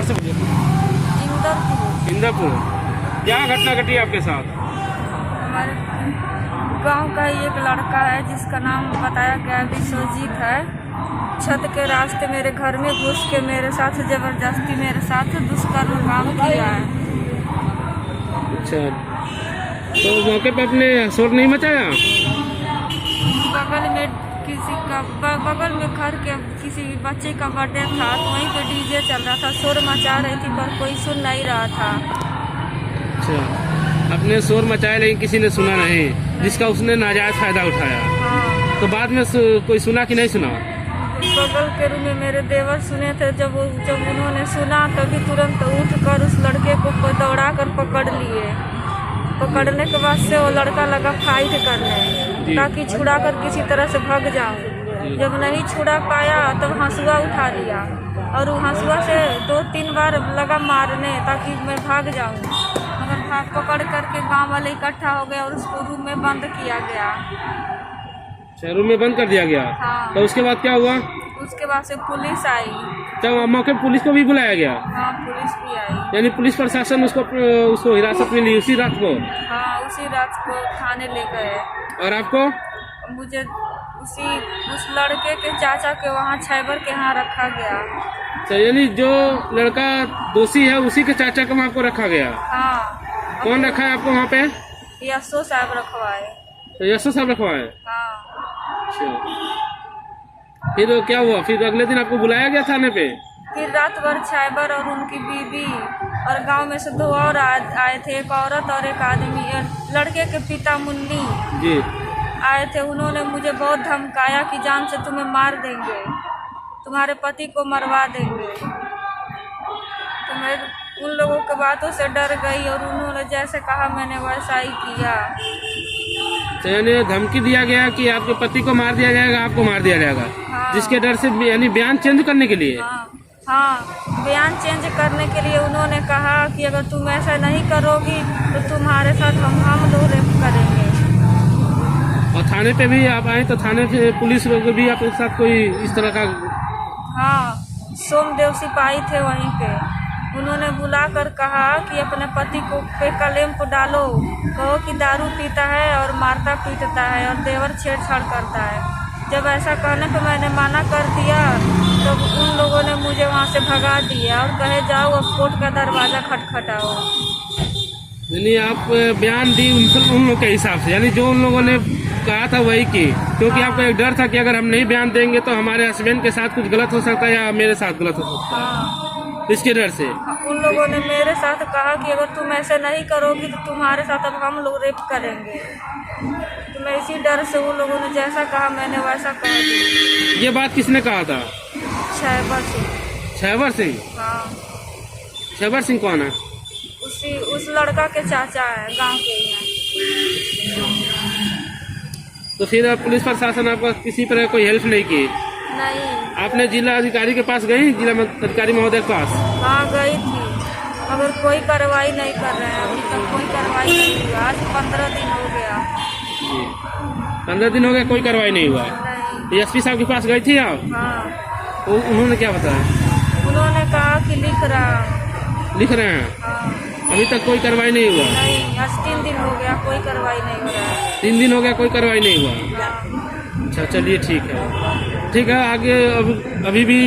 से बोलिए? इंदौर। इंदरपुर। क्या घटना घटी आपके साथ? हमारे गांव का ही एक लड़का है जिसका नाम बताया गया विश्वजीत है। छत के रास्ते मेरे घर में घुस के मेरे साथ जबरदस्ती मेरे साथ दुष्कर्म काम किया है। अच्छा, तो मौके पे अपने शोर नहीं मचाया? बगल में किसी का बगल में घर के किसी बच्चे का बर्थडे था तो वहीं पे डीजे चल रहा था, शोर मचा रही थी पर कोई सुन नहीं रहा था। अच्छा, अपने शोर मचाया लेकिन किसी ने सुना नहीं, जिसका उसने नाजायज फायदा उठाया। हाँ, तो बाद में कोई सुना कि नहीं सुना? बगल के रूम में मेरे देवर सुने थे। जब उन्होंने सुना तभी तुरंत उठकर उस लड़के को दौड़ा कर पकड़ लिए। पकड़ने के बाद से वो लड़का लगा फाइट करने ताकि छुड़ा कर किसी तरह से भाग जाऊं। जब नहीं छुड़ा पाया तब हंसुआ उठा लिया और वो हंसुआ से 2-3 बार लगा मारने ताकि मैं भाग जाऊं। मगर भाग पकड़ करके गांव वाले इकट्ठा हो गए और उसको रूम में बंद किया गया। रूम में बंद कर दिया गया। हाँ। तो उसके बाद क्या हुआ? उसके बाद से पुलिस आई। तब मौके पे पुलिस को भी बुलाया गया? हाँ, पुलिस भी आई। यानी पुलिस प्रशासन उसको हिरासत में ली उसी रात को? हाँ, उसी रात को थाने ले गए। और आपको? मुझे उस लड़के के चाचा के वहाँ छैबर के यहाँ रखा गया। तो यानी जो लड़का दोषी है उसी के चाचा को वहाँ को रखा गया? हाँ। कौन रखा है आपको वहाँ पे? यशो साहब रखवाए। तो यशो साहब रखवाए? हाँ। अच्छा, फिर क्या हुआ? फिर अगले दिन आपको बुलाया गया थाने पे? फिर रात भर छैबर और उनकी बीवी और गांव में से 2 और आए थे, एक औरत और एक आदमी। लड़के के पिता मुन्नी जी आए थे। उन्होंने मुझे बहुत धमकाया कि जान से तुम्हें मार देंगे, तुम्हारे पति को मरवा देंगे। तो मैं उन लोगों के बातों से डर गई और उन्होंने जैसे कहा मैंने वैसा ही किया। तो यानी धमकी दिया गया कि आपके पति को मार दिया जाएगा, आपको मार दिया जाएगा। हाँ। जिसके डर से यानी बयान चेंज करने के लिए? हाँ, बयान चेंज करने के लिए उन्होंने कहा कि अगर तुम ऐसा नहीं करोगी तो तुम्हारे साथ हम लोग रेप करेंगे। और थाने पे भी आप आए तो थाने पे पुलिस लोग भी आपके साथ कोई इस तरह का? हाँ, सोमदेव सिपाही थे वहीं पे। उन्होंने बुलाकर कहा कि अपने पति को पे कलेम को डालो, कहो कि दारू पीता है और मारता पीटता है और देवर छेड़छाड़ करता है। जब ऐसा कहने पे मैंने मना कर दिया तो उन लोगों ने मुझे वहाँ से भगा दिया और कहे जाओ अब कोर्ट का दरवाज़ा खटखटाओ। यानी आप बयान दी उन लोग के हिसाब से, यानी जो उन लोगों ने कहा था वही की, क्योंकि आपको एक डर था कि अगर हम नहीं बयान देंगे तो हमारे हस्बैंड के साथ कुछ गलत हो सकता है या मेरे साथ गलत हो सकता है, इसके डर से उन लोगों ने मेरे साथ कहा कि अगर तुम ऐसे नहीं करोगी तो तुम्हारे साथ अब हम लोग रेप करेंगे। तो मैं इसी डर से उन लोगों ने जैसा कहा मैंने वैसा कह दिया। ये बात किसने कहा था? छैबर सिंह। छैबर सिंह? हाँ। छैबर सिंह कौन है? उस लड़का के चाचा है, गांव के ही हैं। तो फिर पुलिस प्रशासन आपका किसी तरह कोई हेल्प नहीं की? नहीं। आपने जिला अधिकारी के पास गई, जिला अधिकारी महोदय के पास? हाँ, गई थी मगर कोई कार्रवाई नहीं कर रहे हैं। अभी तक कोई कार्रवाई नहीं हुआ। आज 15 दिन हो गया। 15 दिन हो गया, कोई कार्रवाई नहीं हुआ? नहीं। एसपी साहब के पास गई थी आप? हाँ। तो उन्होंने क्या बताया? उन्होंने कहा कि लिख रहे हैं। हाँ। अभी तक कोई कार्रवाई नहीं हुआ? नहीं, आज 3 दिन हो गया, कोई कार्रवाई नहीं हो रहा है। 3 दिन हो गया, कोई कार्रवाई नहीं हुआ? हाँ। अच्छा, चलिए ठीक है, ठीक है। आगे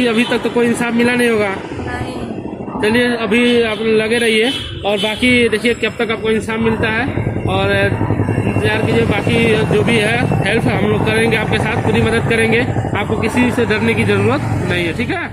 अभी तक तो कोई इंसाफ मिला नहीं होगा? नहीं। चलिए अभी आप लगे रहिए और बाकी देखिए कब तक आपको इंसाफ मिलता है और इंतजार कीजिए। बाकी जो भी है हेल्प हम लोग करेंगे, आपके साथ पूरी मदद करेंगे। आपको किसी से डरने की जरूरत नहीं है, ठीक है?